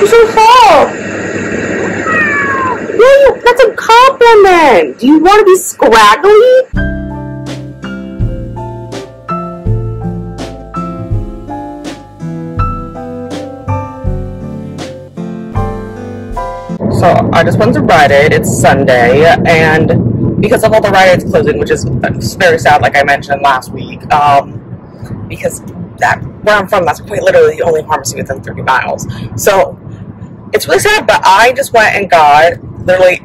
You're so tall. Yeah, that's a compliment. Do you want to be scraggly? So I just went to Rite Aid. It's Sunday, and because of all the Rite Aids closing, which is very sad, like I mentioned last week, because where I'm from, that's quite literally the only pharmacy within 30 miles. So it's really sad, but I just went and got literally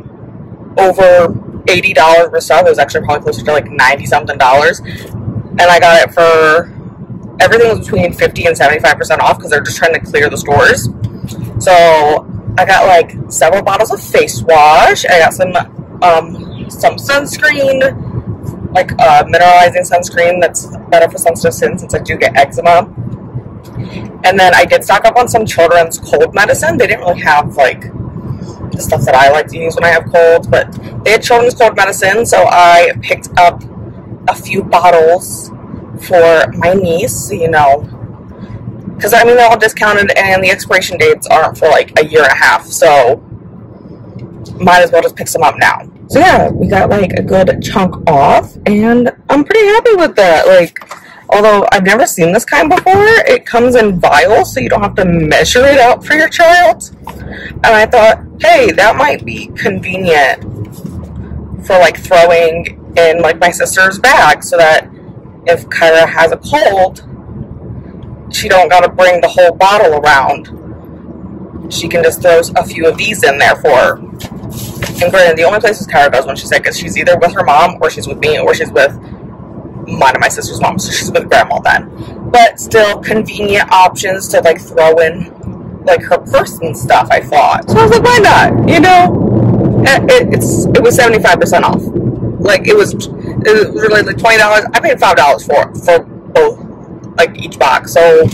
over $80 for stuff. It was actually probably closer to like 90-something dollars, and I got it for everything was between 50 and 75% off because they're just trying to clear the stores. So I got like several bottles of face wash. I got some sunscreen, like mineralizing sunscreen that's better for sensitive skin since I do get eczema. And then I did stock up on some children's cold medicine. They didn't really have like the stuff that I like to use when I have colds, but they had children's cold medicine, so I picked up a few bottles for my niece, you know, because I mean they're all discounted and the expiration dates aren't for like a year and a half, so might as well just pick some up now. So yeah, we got like a good chunk off, and I'm pretty happy with that. Like, although I've never seen this kind before, it comes in vials, so you don't have to measure it out for your child. And I thought, hey, that might be convenient for like throwing in like my sister's bag, so that if Kyra has a cold, she don't gotta bring the whole bottle around. She can just throw a few of these in there for her. And granted, the only places Kyra goes when she's sick is she's either with her mom, or she's with me, or she's with mine and my sister's mom, so she's with grandma then. But still, convenient options to like throw in like her purse and stuff, I thought. So I was like, why not? You know, it was 75% off. Like it was really like $20. I paid $5 for both, like each box. So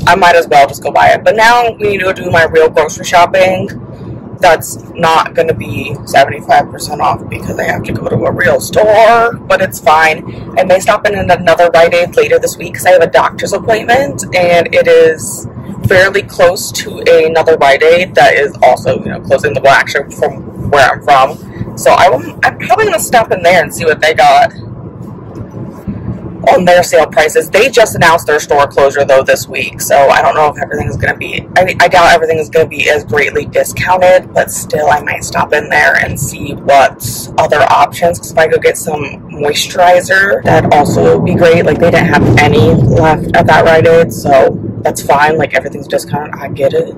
I might as well just go buy it. But now we need to do my real grocery shopping. That's not going to be 75% off because I have to go to a real store, but it's fine. I may stop in another Rite Aid later this week because I have a doctor's appointment, and it is fairly close to another Rite Aid that is also, you know, closing the block actually from where I'm from. So I'm probably going to stop in there and see what they got on their sale prices. They just announced their store closure though this week, so I don't know if everything's going to be, I doubt everything is going to be as greatly discounted, but still I might stop in there and see what other options, because if I go get some moisturizer, that'd also be great. Like they didn't have any left at that Rite Aid, so that's fine. Like everything's discounted, I get it.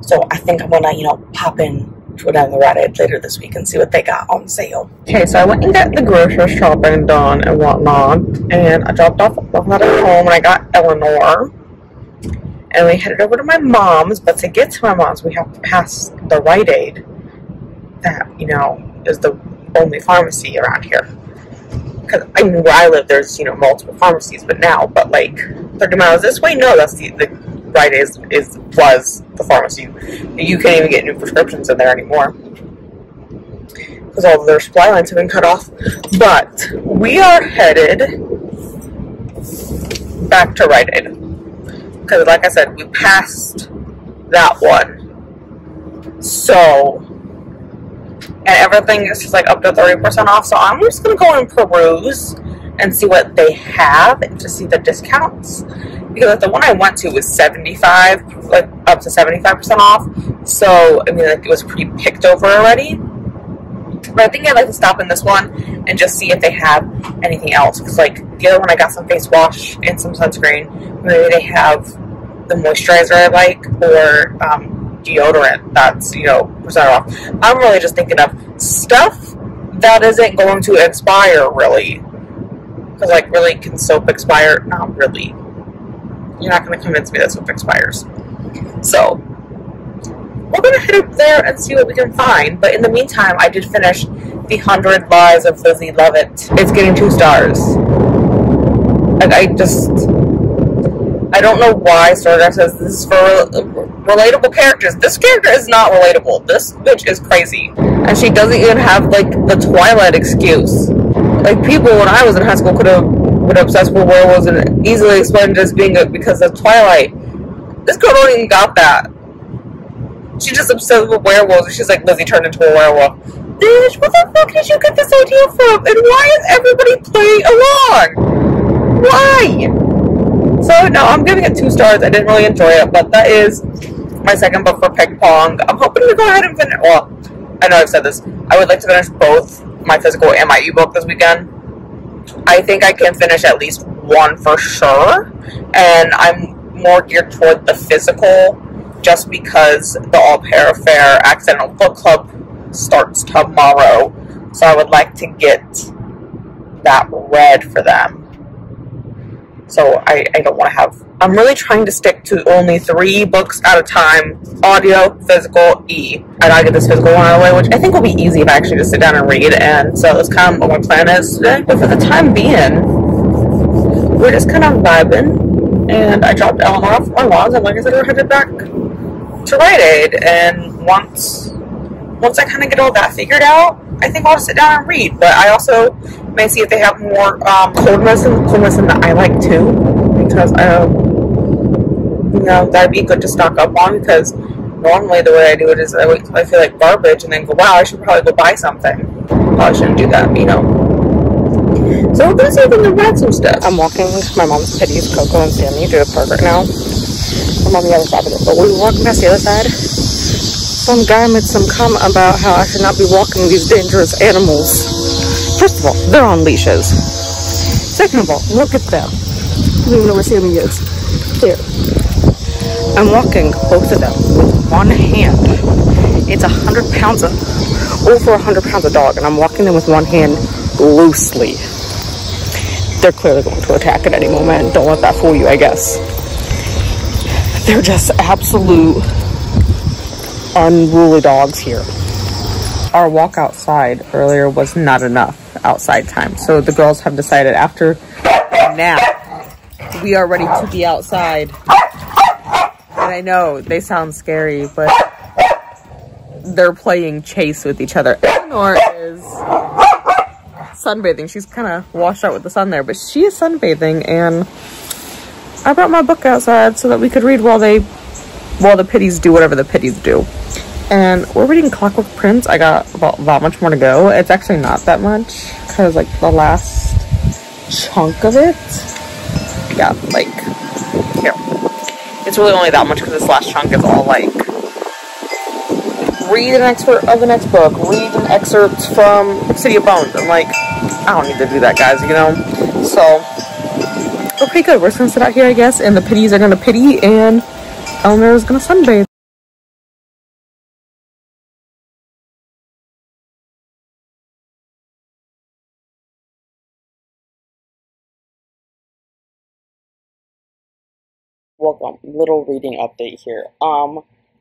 So I think I'm going to, you know, pop in to another Rite Aid later this week and see what they got on sale. Okay, so I went and got the grocery shopping done and whatnot, and I dropped off at home, and I got Eleanor, and we headed over to my mom's. But to get to my mom's, we have to pass the Rite Aid that, you know, is the only pharmacy around here. Because I mean, where I live, there's, you know, multiple pharmacies, but like 30 miles this way, no, that's the Rite Aid was the pharmacy. You can't even get new prescriptions in there anymore because all of their supply lines have been cut off. But we are headed back to Rite Aid because, like I said, we passed that one. So, and everything is just like up to 30% off. So I'm just gonna go and peruse and see what they have and to see the discounts. Because the one I went to was 75, like up to 75% off. So, I mean, like it was pretty picked over already. But I think I'd like to stop in this one and just see if they have anything else. Because, like, the other one I got some face wash and some sunscreen. Maybe they have the moisturizer I like, or deodorant that's, you know, percent off. I'm really just thinking of stuff that isn't going to expire, really. Because, like, really, can soap expire? Not really. You're not going to convince me that soap expires. So, we're going to head up there and see what we can find. But in the meantime, I did finish the 100 Lies of Lizzie Lovett. It's getting 2 stars. Like, I don't know why Stargrass says this is for relatable characters. This character is not relatable. This bitch is crazy. And she doesn't even have, like, the Twilight excuse. Like, people when I was in high school could have been obsessed with werewolves and easily explained it as being because of Twilight. This girl don't even got that. She's just obsessed with werewolves, and she's like, Lizzie turned into a werewolf. Bitch, what the fuck did you get this idea from? And why is everybody playing along? Why? So, no, I'm giving it 2 stars. I didn't really enjoy it, but that is my second book for Ping Pong. I'm hoping to go ahead and finish, well, I know I've said this. I would like to finish both my physical and my ebook this weekend. I think I can finish at least one for sure, and I'm more geared toward the physical just because the All Pair Fair Accidental Book Club starts tomorrow, so I would like to get that read for them. So I don't want to have, I'm really trying to stick to only 3 books at a time, audio, physical, and I get this physical one out of the way, which I think will be easy if I actually just sit down and read, and so that's kind of what my plan is today. But for the time being, we're just kind of vibing, and I dropped Eleanor off my lawn, and like I said, we're headed back to Rite Aid, and once I kind of get all that figured out, I think I'll sit down and read. But I also may see if they have more cold medicine that I like too, because that'd be good to stock up on, because normally the way I do it is I wait till I feel like garbage and then go, wow, I should probably go buy something. Probably shouldn't do that, So we're gonna see if we can buy some stuff. I'm walking my mom's Pitties, Coco, and Sammy to the park right now. I'm on the other side of it, but we were walking past the other side. Some guy made some comment about how I should not be walking these dangerous animals. First of all, they're on leashes. Second of all, look at them. I don't even know where Sammy is. There. I'm walking both of them with one hand. It's 100 pounds of, over 100 pounds of dog, and I'm walking them with one hand loosely. They're clearly going to attack at any moment. Don't let that fool you, I guess. They're just absolute unruly dogs here. Our walk outside earlier was not enough outside time, so the girls have decided after a nap we are ready to be outside. And I know they sound scary, but they're playing chase with each other. Eleanor is sunbathing. She's kind of washed out with the sun there, but she is sunbathing, and I brought my book outside so that we could read while the pitties do whatever the pitties do. And we're reading Clockwork Prince. I got about that much more to go. It's actually not that much, because like the last chunk of it, yeah, like here. It's really only that much because this last chunk is all like read an excerpt of the next book, read an excerpt from City of Bones. I'm like, I don't need to do that, guys, So we're pretty good. We're just gonna sit out here, I guess, and the pitties are gonna pity, and Eleanor is gonna sunbathe. Welcome. Little reading update here.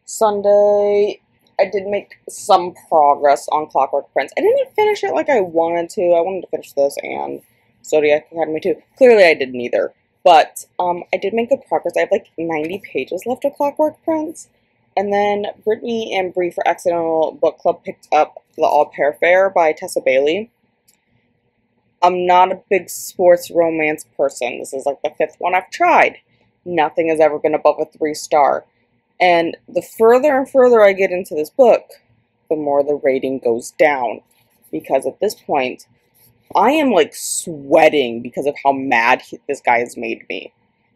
Sunday, I did make some progress on Clockwork Prince. I didn't finish it like I wanted to. I wanted to finish this and Zodiac Academy too. Clearly I didn't either. But, I did make good progress. I have like 90 pages left of Clockwork Prince. And then Brittany and Bree for Accidental Book Club picked up The All Pair Fair by Tessa Bailey. I'm not a big sports romance person. This is like the 5th one I've tried. Nothing has ever been above a 3-star. And the further and further I get into this book, the more the rating goes down. Because at this point, I am like sweating because of how mad this guy has made me.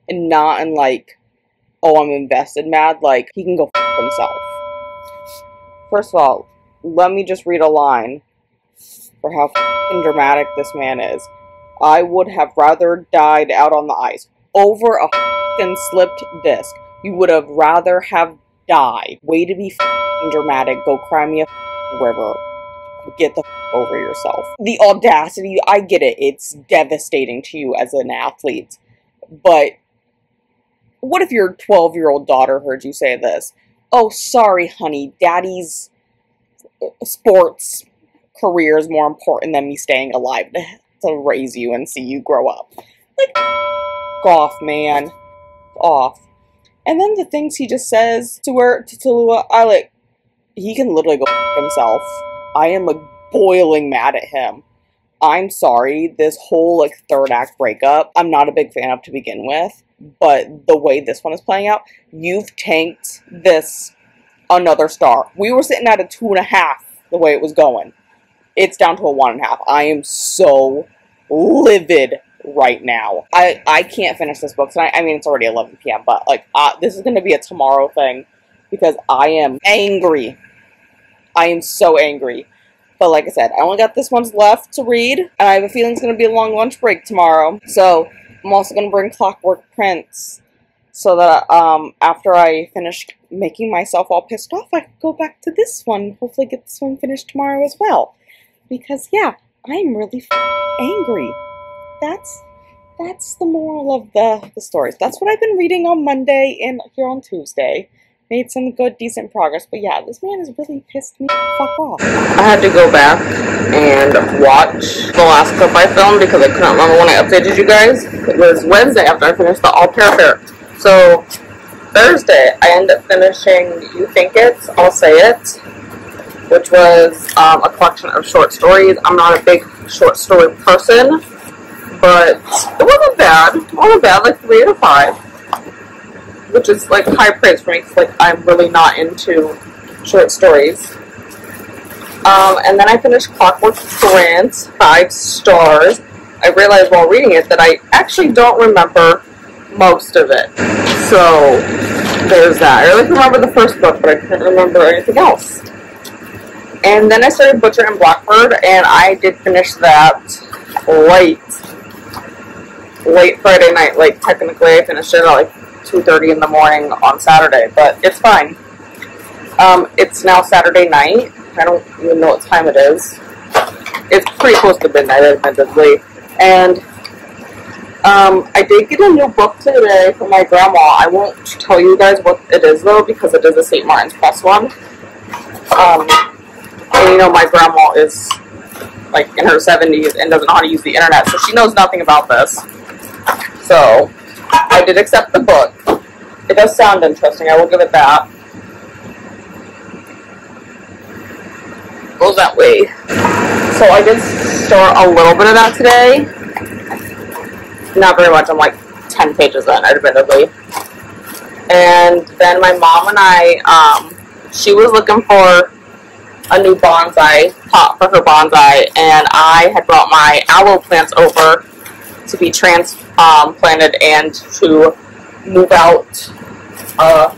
And not in like, oh, I'm invested mad, like he can go f himself. First of all, let me just read a line for how f***ing dramatic this man is. I would have rather died out on the ice over a f***ing slipped disc. You would have rather have died. Way to be f***ing dramatic. Go cry me a f***ing river. Get the f*** over yourself. The audacity, I get it. It's devastating to you as an athlete. But what if your 12-year-old daughter heard you say this? Oh, sorry, honey. Daddy's sports career is more important than me staying alive to raise you and see you grow up. Like, off, man. Off. And then the things he just says to her, to Tallulah, I like, he can literally go f himself. I am like boiling mad at him. I'm sorry, this whole like 3rd act breakup, I'm not a big fan of to begin with, but the way this one is playing out, you've tanked this another star. We were sitting at a 2.5 the way it was going. It's down to a 1.5. I am so livid right now. I can't finish this book tonight. I mean, it's already 11 p.m., but like this is going to be a tomorrow thing because I am angry. I am so angry. But like I said, I only got this one left to read, and I have a feeling it's going to be a long lunch break tomorrow. So I'm also going to bring Clockwork Prince so that after I finish making myself all pissed off, I can go back to this one. Hopefully get this one finished tomorrow as well. Because, yeah, I'm really angry. That's the moral of the stories. That's what I've been reading on Monday and here on Tuesday. Made some good, decent progress. But yeah, this man has really pissed me fuck off. I had to go back and watch the last clip I filmed because I couldn't remember when I updated you guys. It was Wednesday after I finished the All Pair Fair. So, Thursday, I ended up finishing You Think It's, I'll Say It, which was a collection of short stories. I'm not a big short story person, but it wasn't bad. It wasn't bad, like 3 out of 5. Which is like high praise for me because like I'm really not into short stories. And then I finished Clockwork Prince, 5 stars. I realized while reading it that I actually don't remember most of it. So there's that. I really remember the first book, but I couldn't remember anything else. And then I started Butcher and Blackbird, and I did finish that late Friday night. Like technically I finished it at like 2:30 in the morning on Saturday, but it's fine. It's now Saturday night. I don't even know what time it is. It's pretty close to midnight, admittedly. And I did get a new book today from my grandma. I won't tell you guys what it is, though, because it is a St. Martin's Press one. And you know, my grandma is like in her 70s and doesn't know how to use the internet, so she knows nothing about this. So I did accept the book. It does sound interesting, I will give it that. Goes that way. So I did start a little bit of that today. Not very much, I'm like 10 pages in, admittedly. And then my mom and I, she was looking for a new bonsai pot for her bonsai, and I had brought my aloe plants over to be transplanted and to move out the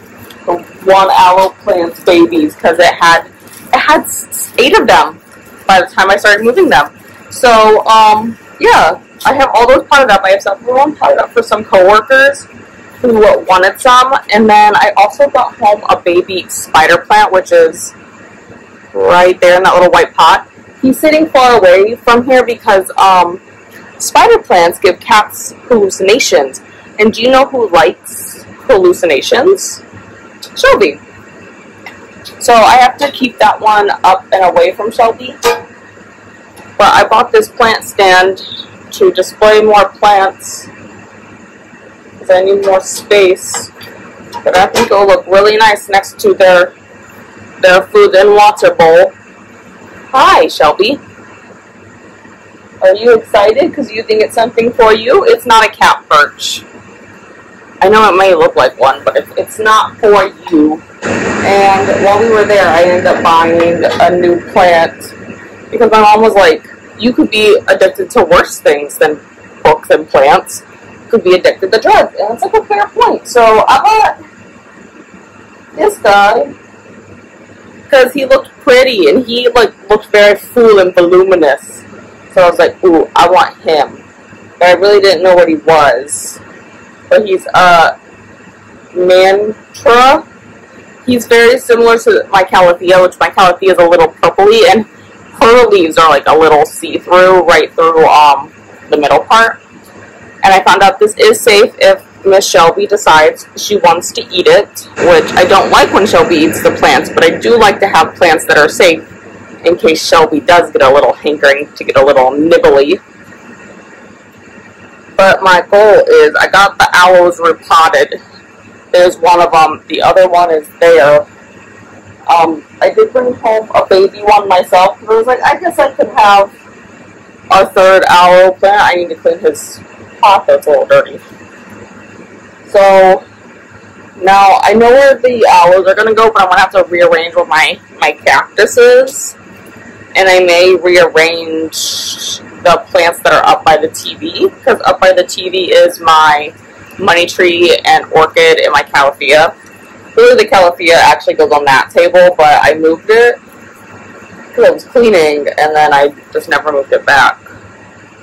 1 aloe plant's babies because it had 8 of them by the time I started moving them. So yeah, I have all those potted up. I have some of them potted up for some coworkers who wanted some, and then I also brought home a baby spider plant, which is right there in that little white pot. He's sitting far away from here because spider plants give cats hallucinations. And do you know who likes hallucinations? Shelby. So I have to keep that one up and away from Shelby. But I bought this plant stand to display more plants because I need more space. But I think it'll look really nice next to their food and water bowl. Hi, Shelby. Are you excited because you think it's something for you? It's not a cat perch. I know it may look like one, but it's not for you. And while we were there, I ended up buying a new plant because my mom was like, you could be addicted to worse things than books and plants. You could be addicted to drugs. And it's like a fair point. So I bought this guy because he looked pretty and he looked very full and voluminous. So I was like, ooh, I want him. But I really didn't know what he was. But he's a mantra. He's very similar to my calathea, which my calathea is a little purpley, and her leaves are like a little see-through right through the middle part. And I found out this is safe if Miss Shelby decides she wants to eat it, which I don't like when Shelby eats the plants, but I do like to have plants that are safe in case Shelby does get a little hankering to get a little nibbly. But my goal is, I got the aloes repotted. There's one of them. The other one is there. I did bring home a baby one myself. Because I was like, I guess I could have a 3rd aloe plant. I need to clean his pot. That's a little dirty. So now I know where the aloes are going to go, but I'm going to have to rearrange where my cactuses. And I may rearrange the plants that are up by the TV, because up by the TV is my money tree and orchid and my calathea. Really, the calathea actually goes on that table, but I moved it because I was cleaning, and then I just never moved it back.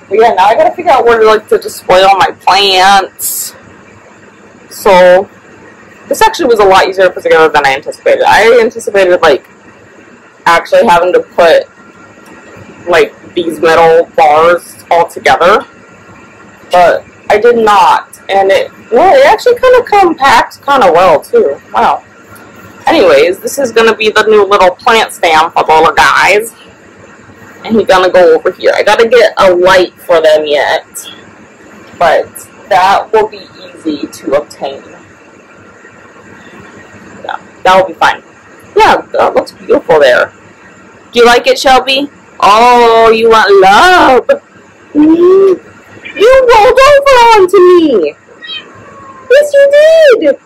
But yeah, now I gotta figure out where to, like, to display all my plants. So this actually was a lot easier to put together than I anticipated. I anticipated, like, actually having to put, like, these metal bars all together, but I did not. And it actually kind of compacts kind of well, too. Wow. Anyways, this is going to be the new little plant stand for the little guys. And he's going to go over here. I got to get a light for them yet. But that will be easy to obtain. Yeah, that will be fine. Yeah, that looks beautiful there. Do you like it, Shelby? Oh, you want love. You rolled over onto me! Yes, you did!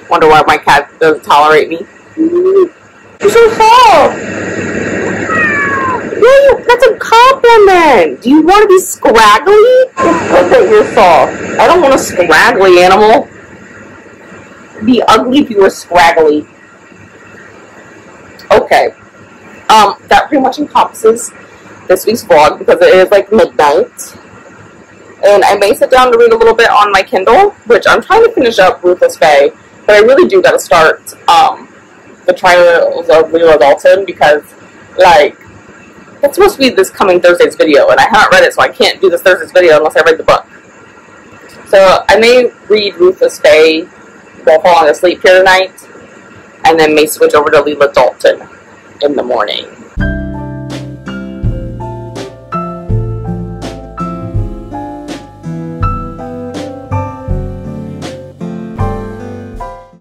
Wonder why my cat doesn't tolerate me. You're so soft! Yeah, that's a compliment! Do you want to be scraggly? Look at you're soft. I don't want a scraggly animal. It'd be ugly if you were scraggly. Okay, that pretty much encompasses this week's vlog because it is like midnight, and I may sit down to read a little bit on my Kindle, which I'm trying to finish up Ruthless Fae, but I really do got to start the Trials of Leela Dalton, because, like, it's supposed to be this coming Thursday's video, and I haven't read it, so I can't do this Thursday's video unless I read the book. So I may read Ruthless Fae while falling asleep here tonight, and then may switch over to Leela Dalton in the morning.